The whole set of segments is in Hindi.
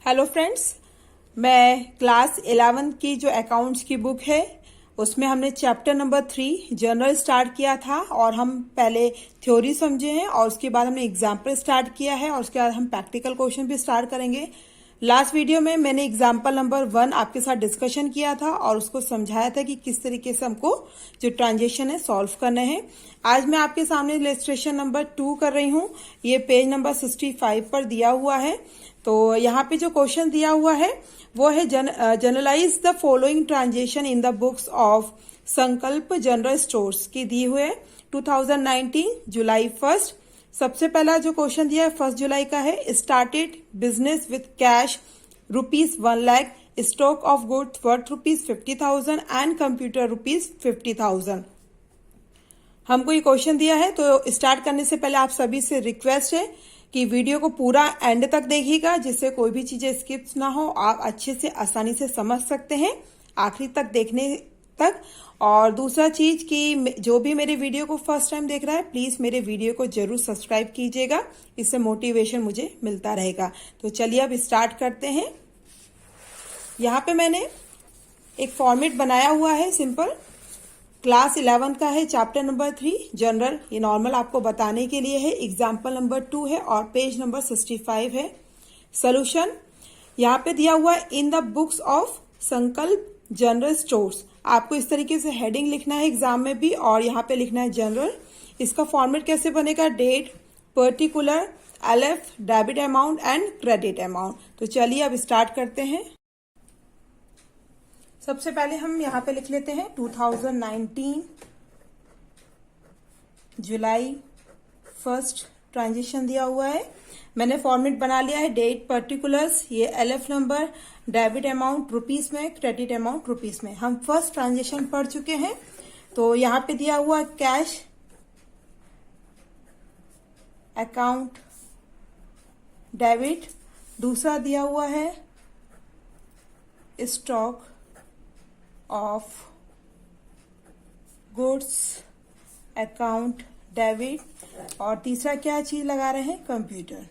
हेलो फ्रेंड्स, मैं क्लास 11 की जो अकाउंट्स की बुक है उसमें हमने चैप्टर नंबर 3 जनरल स्टार्ट किया था और हम पहले थ्योरी समझे हैं और उसके बाद हमने एग्जाम्पल स्टार्ट किया है और उसके बाद हम प्रैक्टिकल क्वेश्चन भी स्टार्ट करेंगे। लास्ट वीडियो में मैंने एग्जाम्पल नंबर 1 आपके साथ डिस्कशन किया था और उसको समझाया था कि किस तरीके से हमको जो ट्रांजेक्शन है सॉल्व करने हैं। आज मैं आपके सामने इलस्ट्रेशन नंबर 2 कर रही हूँ। ये पेज नंबर 65 पर दिया हुआ है। तो यहाँ पे जो क्वेश्चन दिया हुआ है वो है journalise the following transaction in the books of Sankalp general stores की दी हुए 2019 जुलाई 1। सबसे पहला जो क्वेश्चन दिया है 1 जुलाई का है। Started business with cash ₹1 lakh, stock of goods worth ₹50,000 and computer ₹50,000। हमको ये क्वेश्चन दिया है तो स्टार्ट करने से पहले आप सभी से रिक्वेस्ट है कि वीडियो को पूरा एंड तक देखिएगा, जिससे कोई भी चीजें स्किप्स ना हो, आप अच्छे से आसानी से समझ सकते हैं आखिरी तक देखने तक। और दूसरा चीज कि जो भी मेरे वीडियो को फर्स्ट टाइम देख रहा है प्लीज मेरे वीडियो को जरूर सब्सक्राइब कीजिएगा, इससे मोटिवेशन मुझे मिलता रहेगा। तो चलिए अब स्टार्ट करते हैं। यहाँ पे मैंने एक फॉर्मेट बनाया हुआ है सिंपल, क्लास 11 का है, चैप्टर नंबर 3 जनरल। ये नॉर्मल आपको बताने के लिए है। एग्जाम्पल नंबर 2 है और पेज नंबर 65 है। सोल्यूशन यहाँ पे दिया हुआ है इन the books of Sankalp general stores. आपको इस तरीके से हेडिंग लिखना है एग्जाम में भी और यहाँ पे लिखना है जनरल। इसका फॉर्मेट कैसे बनेगा? Date, particular, LF, debit amount and credit amount. तो चलिए अब स्टार्ट करते हैं। सबसे पहले हम यहाँ पे लिख लेते हैं 2019 जुलाई 1 ट्रांजेक्शन दिया हुआ है। मैंने फॉर्मेट बना लिया है। डेट, पर्टिकुलर्स, ये LF number, debit amount rupees में, क्रेडिट अमाउंट रुपीस में। हम फर्स्ट ट्रांजेक्शन पढ़ चुके हैं। तो यहाँ पे दिया हुआ कैश अकाउंट डेबिट, दूसरा दिया हुआ है stock of goods account debit, और तीसरा क्या चीज लगा रहे हैं? Computer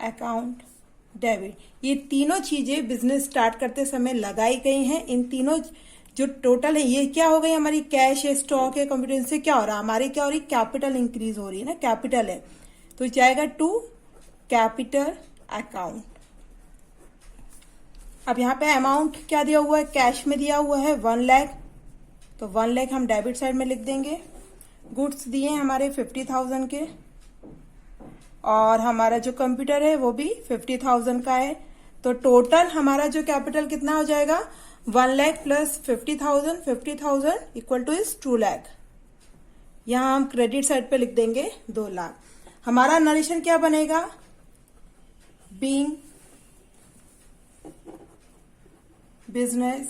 account debit. ये तीनों चीजें बिजनेस स्टार्ट करते समय लगाई गई हैं। इन तीनों जो टोटल है ये क्या हो गई? हमारी कैश है, स्टॉक है, कंप्यूटर से क्या हो रहा है? हमारी क्या हो रही है? कैपिटल इंक्रीज हो रही है ना, कैपिटल है तो जाएगा टू कैपिटल अकाउंट। अब यहाँ पे अमाउंट क्या दिया हुआ है? कैश में दिया हुआ है 1 लाख, तो 1 लाख हम डेबिट साइड में लिख देंगे। गुड्स दिए हैं हमारे 50,000 के और हमारा जो कंप्यूटर है वो भी 50,000 का है। तो टोटल हमारा जो कैपिटल कितना हो जाएगा? 1 lakh plus 50,000, 50,000 equal two is 2 lakh. यहां हम क्रेडिट साइड पे लिख देंगे 2 लाख। हमारा नरेशन क्या बनेगा? बीइंग बिजनेस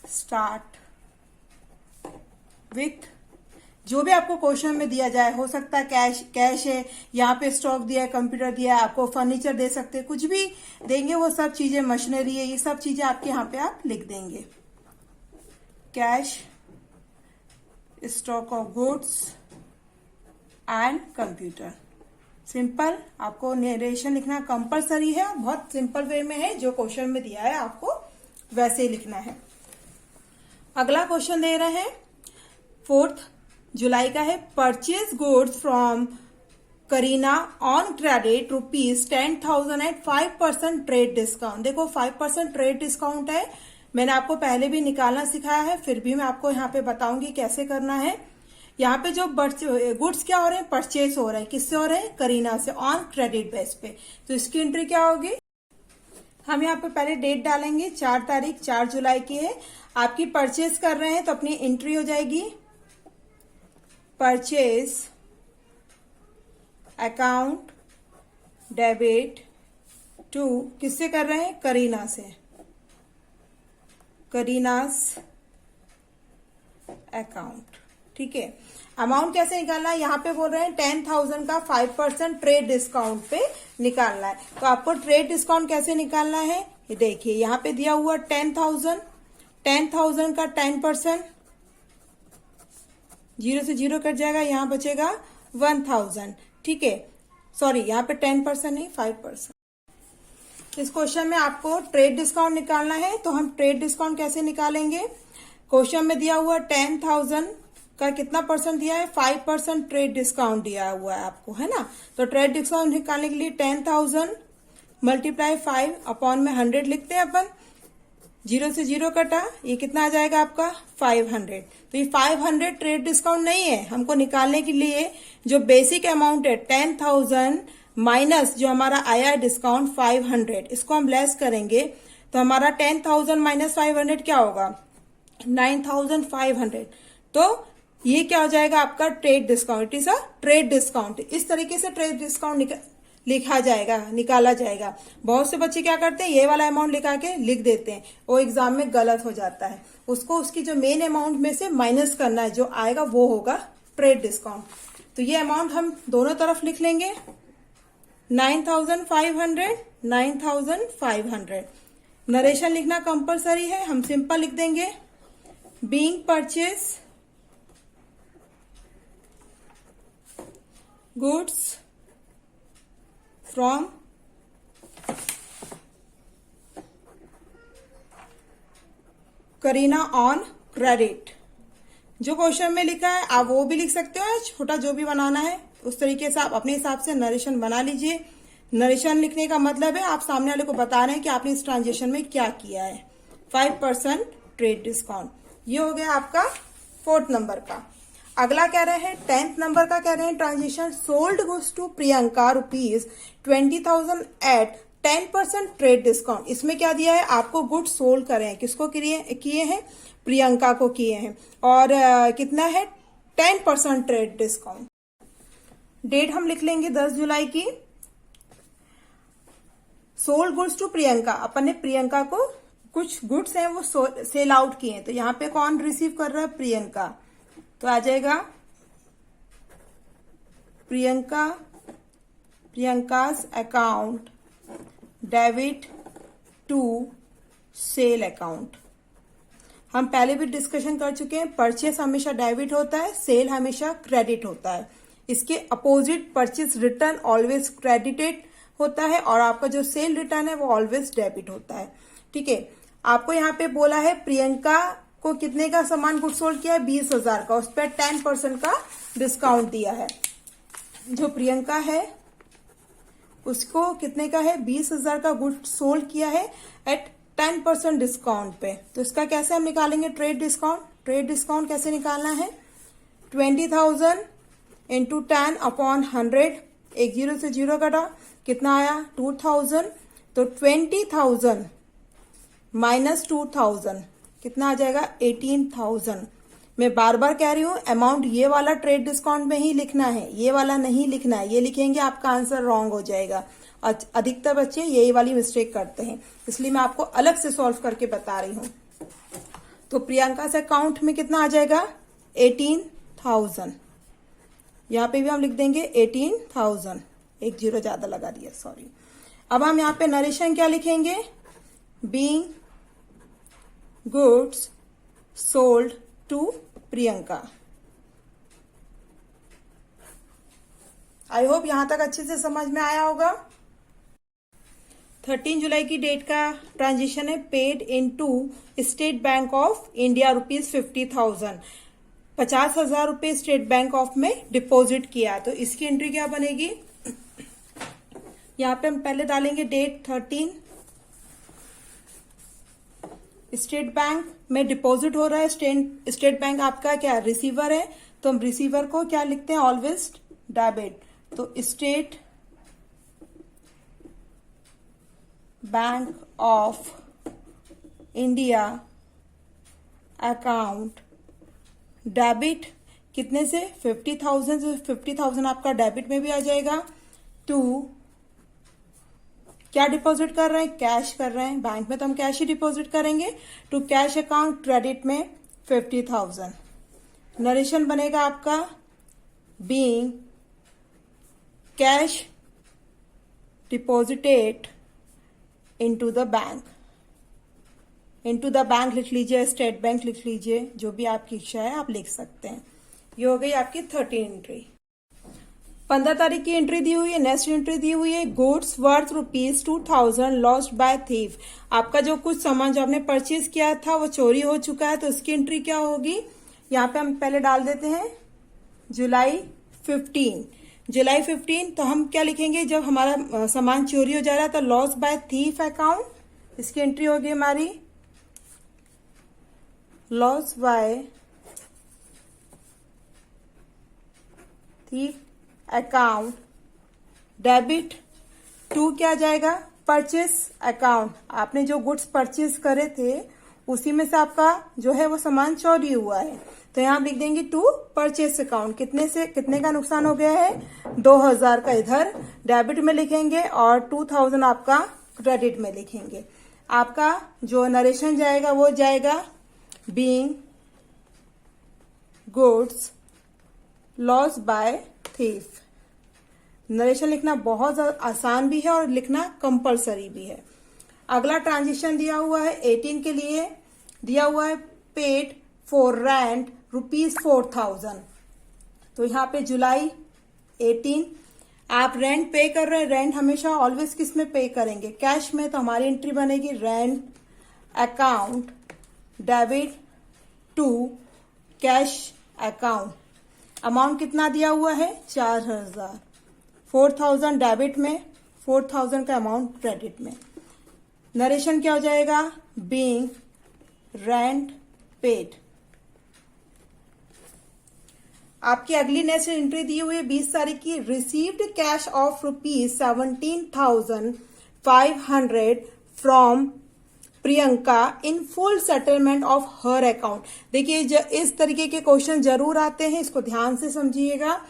स्टार्ट विथ, जो भी आपको क्वेश्चन में दिया जाए, हो सकता है कैश है, यहाँ पे स्टॉक दिया है, कंप्यूटर दिया है, आपको फर्नीचर दे सकते हैं, कुछ भी देंगे, वो सब चीजें, मशीनरी है, ये सब चीजें आपके यहाँ पे आप लिख देंगे। Cash, stock of goods and computer. Simple, आपको नरेशन लिखना कंपलसरी है, बहुत सिंपल वे में है, जो क्वेश्चन में दिया है आपको वैसे ही लिखना है। अगला क्वेश्चन दे रहे हैं 4 जुलाई का है। Purchase goods from Kareena on credit ₹10,000 at 5% trade discount. देखो 5% ट्रेड डिस्काउंट है, मैंने आपको पहले भी निकालना सिखाया है, फिर भी मैं आपको यहाँ पे बताऊंगी कैसे करना है। यहाँ पे जो गुड्स क्या हो रहे हैं? परचेज हो रहे हैं, किससे हो रहे हैं? करीना से, ऑन क्रेडिट बेस पे। तो इसकी एंट्री क्या होगी? हम यहाँ पे पहले डेट डालेंगे, 4 तारीख 4 जुलाई की है, आपकी परचेज कर रहे हैं तो अपनी एंट्री हो जाएगी परचेज अकाउंट डेबिट टू, किससे कर रहे हैं? करीना से, करीनास अकाउंट। ठीक है। अमाउंट कैसे निकालना है? यहाँ पे बोल रहे हैं 10,000 का 5% ट्रेड डिस्काउंट पे निकालना है। तो आपको ट्रेड डिस्काउंट कैसे निकालना है? ये देखिए यहाँ पे दिया हुआ 10,000 का 10%, 0 से 0 कट जाएगा, यहाँ बचेगा 1000। ठीक है। सॉरी यहाँ पे 10% नहीं 5%। इस क्वेश्चन में आपको ट्रेड डिस्काउंट निकालना है, तो हम ट्रेड डिस्काउंट कैसे निकालेंगे। क्वेश्चन में दिया हुआ 10,000 का कितना परसेंट दिया है, 5% ट्रेड डिस्काउंट दिया हुआ है आपको, है ना। तो ट्रेड डिस्काउंट निकालने के लिए 10,000 मल्टीप्लाई 5 अपॉन में 100 लिखते हैं अपन। 0 से 0 कटा, ये कितना आ जाएगा आपका 500। तो ये 500 ट्रेड डिस्काउंट नहीं है। हमको निकालने के लिए जो बेसिक अमाउंट है 10,000 माइनस जो हमारा आया है डिस्काउंट 500, इसको हम लेस करेंगे तो हमारा 10,000 माइनस 500 क्या होगा 9,500। तो ये क्या हो जाएगा आपका trade discount. It is a trade discount. इस तरीके से ट्रेड डिस्काउंट लिखा जाएगा, निकाला जाएगा। बहुत से बच्चे क्या करते हैं, ये वाला अमाउंट लिखा के लिख देते हैं, वो एग्जाम में गलत हो जाता है। उसको उसकी जो मेन अमाउंट में से माइनस करना है, जो आएगा वो होगा ट्रेड डिस्काउंट। तो ये अमाउंट हम दोनों तरफ लिख लेंगे 9,500 9,500। नरेशन लिखना कंपलसरी है, हम सिंपल लिख देंगे being purchase goods from Kareena on credit. जो क्वेश्चन में लिखा है आप वो भी लिख सकते हो, छोटा जो भी बनाना है उस तरीके से आप अपने हिसाब से नरेशन बना लीजिए। नरेशन लिखने का मतलब है आप सामने वाले को बता रहे हैं कि आपने इस ट्रांजेक्शन में क्या किया है। 5% ट्रेड डिस्काउंट, ये हो गया आपका 4th नंबर का। अगला कह रहे हैं 10th नंबर का, कह रहे हैं transaction sold goods to Priyanka ₹20,000 at 10% trade discount. इसमें क्या दिया है आपको, गुड्स सोल्ड करे हैं, किसको किए हैं, प्रियंका को किए हैं, और कितना है 10% ट्रेड डिस्काउंट। डेट हम लिख लेंगे 10 जुलाई की। सोल्ड गुड्स टू प्रियंका, अपन ने प्रियंका को कुछ गुड्स हैं वो सेल आउट किए हैं, तो यहाँ पे कौन रिसीव कर रहा है, प्रियंका। तो आ जाएगा प्रियंका's account debit to sale account. हम पहले भी डिस्कशन कर चुके हैं, परचेस हमेशा डेबिट होता है, सेल हमेशा क्रेडिट होता है। इसके opposite purchase return always credited होता है, और आपका जो सेल रिटर्न है वो ऑलवेज डेबिट होता है। ठीक है, आपको यहाँ पे बोला है प्रियंका को कितने का सामान गुड सोल्ड किया है, 20,000 का, उस पर 10% का डिस्काउंट दिया है। जो प्रियंका है उसको कितने का है, 20,000 का गुड सोल्ड किया है एट 10% डिस्काउंट पे। तो इसका कैसे हम निकालेंगे ट्रेड डिस्काउंट। ट्रेड डिस्काउंट कैसे निकालना है, 20,000 इंटू 10 अपॉन 100, एक 0 से 0 कटा, कितना आया 2,000। तो 20,000 माइनस 2,000 कितना आ जाएगा 18,000। मैं बार बार कह रही हूं अमाउंट ये वाला ट्रेड डिस्काउंट में ही लिखना है, ये वाला नहीं लिखना है। ये लिखेंगे आपका आंसर रॉन्ग हो जाएगा। अधिकतर बच्चे यही वाली मिस्टेक करते हैं, इसलिए मैं आपको अलग से सॉल्व करके बता रही हूं। तो प्रियंका से अकाउंट में कितना आ जाएगा 18,000। यहाँ पे भी हम लिख देंगे 18,000, एक 0 ज्यादा लगा दिया, सॉरी। अब हम यहाँ पे नरेशन क्या लिखेंगे, being goods sold to Priyanka. I hope यहां तक अच्छे से समझ में आया होगा। 13 जुलाई की डेट का ट्रांजेक्शन है, paid into state bank of India ₹50,000। 50,000 रुपये स्टेट बैंक ऑफ में डिपॉजिट किया। तो इसकी एंट्री क्या बनेगी, यहाँ पे हम पहले डालेंगे डेट 13, स्टेट बैंक में डिपॉजिट हो रहा है। स्टेट बैंक आपका क्या रिसीवर है, तो हम रिसीवर को क्या लिखते हैं, ऑलवेज डेबिट। तो state bank of India account debit कितने से 50,000, जो 50,000 आपका डेबिट में भी आ जाएगा। टू क्या डिपॉजिट कर रहे हैं, कैश कर रहे हैं, बैंक में तो हम कैश ही डिपॉजिट करेंगे। टू कैश अकाउंट क्रेडिट में 50,000। नरेशन बनेगा आपका being cash deposited into the bank. Into the bank लिख लीजिए, स्टेट बैंक लिख लीजिए, जो भी आपकी इच्छा है आप लिख सकते हैं। ये हो गई आपकी 13 एंट्री। 15 तारीख की एंट्री दी हुई है। नेक्स्ट एंट्री दी हुई है, goods worth ₹2000 lost by thief. आपका जो कुछ सामान जो आपने परचेज किया था वो चोरी हो चुका है, तो उसकी एंट्री क्या होगी, यहाँ पे हम पहले डाल देते हैं जुलाई 15। तो हम क्या लिखेंगे, जब हमारा सामान चोरी हो जा रहा है तो लॉस बाय थीफ अकाउंट, इसकी एंट्री होगी हमारी loss by thief account. Debit to क्या जाएगा, परचेस अकाउंट। आपने जो गुड्स परचेज करे थे उसी में से आपका जो है वो सामान चोरी हुआ है, तो यहाँ लिख देंगे टू परचेस अकाउंट। कितने से कितने का नुकसान हो गया है, 2000 का इधर डेबिट में लिखेंगे और 2000 आपका क्रेडिट में लिखेंगे। आपका जो नरेशन जाएगा वो जाएगा being goods loss by thief. Narration लिखना बहुत आसान भी है और लिखना कंपलसरी भी है। अगला ट्रांजेक्शन दिया हुआ है 18 के लिए, दिया हुआ है पेड फॉर रेंट ₹4000। तो यहाँ पे जुलाई 18 आप रेंट पे कर रहे हैं। रेंट हमेशा ऑलवेज किस में पे करेंगे, कैश में। तो हमारी एंट्री बनेगी rent account debit to cash account. Amount कितना दिया हुआ है, 4000। 4000 डेबिट में, 4000 का अमाउंट क्रेडिट में। नरेशन क्या हो जाएगा, बीइंग रेंट पेड। आपकी अगली नेक्स्ट एंट्री दी हुई है 20 तारीख की, received cash of ₹17,500 from Priyanka in full settlement of her account. देखिए इस तरीके के क्वेश्चन जरूर आते हैं, इसको ध्यान से समझिएगा।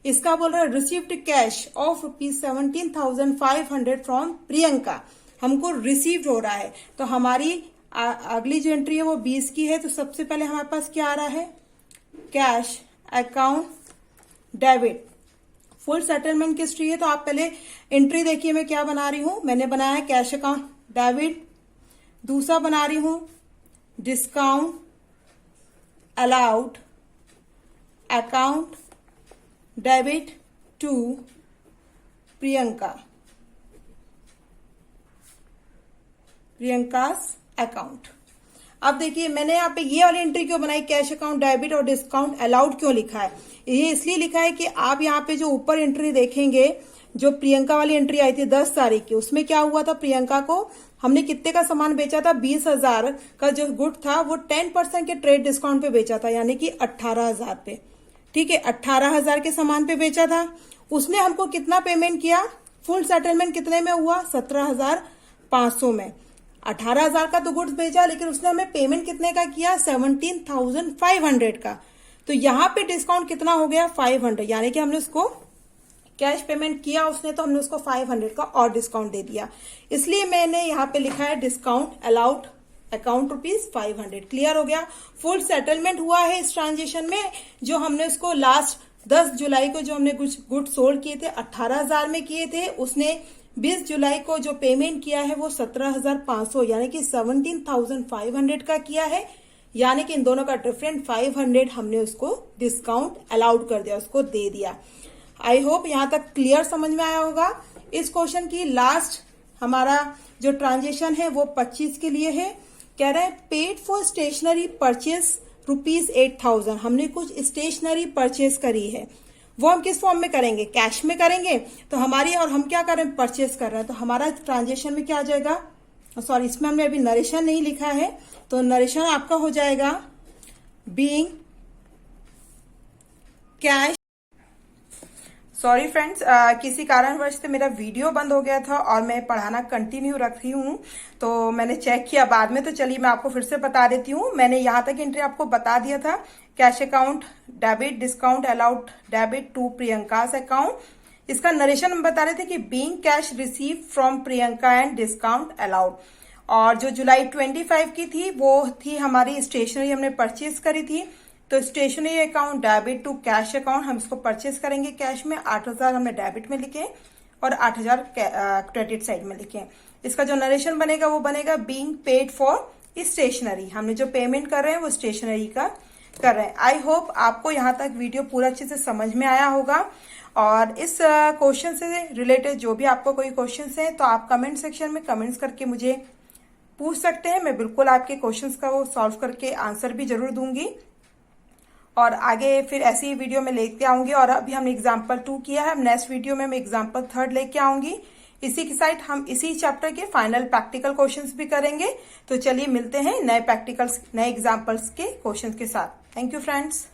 इसका बोल रहा है received cash of ₹17,500 from Priyanka, हमको रिसीव्ड हो रहा है। तो हमारी अगली जो एंट्री है वो 20 की है। तो सबसे पहले हमारे पास क्या आ रहा है, cash account debit. Full settlement की हिस्ट्री है, तो आप पहले एंट्री देखिए मैं क्या बना रही हूं। मैंने बनाया है कैश अकाउंट डेबिट। दूसरा बना रही हूं discount allowed account debit to Priyanka's account. अब देखिए मैंने यहाँ पे ये वाली एंट्री क्यों बनाई, कैश अकाउंट डेबिट और डिस्काउंट अलाउड क्यों लिखा है। ये इसलिए लिखा है कि आप यहाँ पे जो ऊपर एंट्री देखेंगे, जो प्रियंका वाली एंट्री आई थी 10 तारीख की, उसमें क्या हुआ था, प्रियंका को हमने कितने का सामान बेचा था, 20,000 का जो गुड था वो 10% के ट्रेड डिस्काउंट पे बेचा था, यानी कि 18,000 पे। ठीक है, 18,000 के सामान पे बेचा था। उसने हमको कितना पेमेंट किया, फुल सेटलमेंट कितने में हुआ, 17,500 में। 18,000 का तो गुड्स बेचा, लेकिन उसने हमें पेमेंट कितने का किया, 17,500 का। तो यहाँ पे डिस्काउंट कितना हो गया, 500, यानी कि हमने उसको कैश पेमेंट किया उसने, तो हमने उसको 500 का और डिस्काउंट दे दिया। इसलिए मैंने यहाँ पे लिखा है डिस्काउंट अलाउड अकाउंट ₹500। क्लियर हो गया। फुल सेटलमेंट हुआ है इस ट्रांजेक्शन में। जो हमने उसको लास्ट 10 जुलाई को जो हमने कुछ गुड सोल्ड किए थे 18,000 में किए थे, उसने 20 जुलाई को जो पेमेंट किया है वो 17,500 यानी कि 17,500 का किया है। यानी कि इन दोनों का डिफरेंट 500 हमने उसको डिस्काउंट अलाउड कर दिया, उसको दे दिया। आई होप यहां तक क्लियर समझ में आया होगा। इस क्वेश्चन की लास्ट हमारा जो ट्रांजेक्शन है वो 25 के लिए है। कह रहे हैं पेड फॉर स्टेशनरी परचेज ₹8,000। हमने कुछ स्टेशनरी परचेज करी है, वो हम किस फॉर्म में करेंगे, कैश में करेंगे। तो हमारी, और हम क्या कर रहे हैं, परचेज कर रहे हैं। तो हमारा ट्रांजेक्शन में क्या आ जाएगा, सॉरी इसमें हमने अभी नरेशन नहीं लिखा है, तो नरेशन आपका हो जाएगा बीइंग कैश। सॉरी फ्रेंड्स, किसी कारणवश से मेरा वीडियो बंद हो गया था और मैं पढ़ाना कंटिन्यू रख रही हूँ, तो मैंने चेक किया बाद में। तो चलिए मैं आपको फिर से बता देती हूँ। मैंने यहाँ तक एंट्री आपको बता दिया था, cash account debit discount allowed debit to Priyanka's account. इसका नरेशन हम बता रहे थे कि being cash receive from Priyanka and discount allowed. और जो जुलाई 25 की थी वो थी हमारी स्टेशनरी, हमने परचेज करी थी। तो stationery account debit to cash account, हम इसको परचेज करेंगे कैश में। 8,000 हमने डेबिट में लिखे और 8,000 क्रेडिट साइड में लिखे। इसका जो नरेशन बनेगा वो बनेगा बीइंग पेड फॉर स्टेशनरी। हमने जो पेमेंट कर रहे हैं वो स्टेशनरी का कर रहे हैं। आई होप आपको यहाँ तक वीडियो पूरा अच्छे से समझ में आया होगा। और इस क्वेश्चन से रिलेटेड जो भी आपको कोई क्वेश्चंस हैं तो आप कमेंट सेक्शन में कमेंट्स करके मुझे पूछ सकते हैं। मैं बिल्कुल आपके क्वेश्चंस का वो सॉल्व करके आंसर भी जरूर दूंगी और आगे फिर ऐसी ही वीडियो में लेके आऊंगी। और अभी हमने एग्जाम्पल 2 किया है, नेक्स्ट वीडियो में मैं एग्जाम्पल 3 लेके आऊंगी। इसी के साथ हम इसी चैप्टर के फाइनल प्रैक्टिकल क्वेश्चंस भी करेंगे। तो चलिए मिलते हैं नए प्रैक्टिकल्स, नए एग्जाम्पल्स के क्वेश्चंस के साथ। Thank you friends.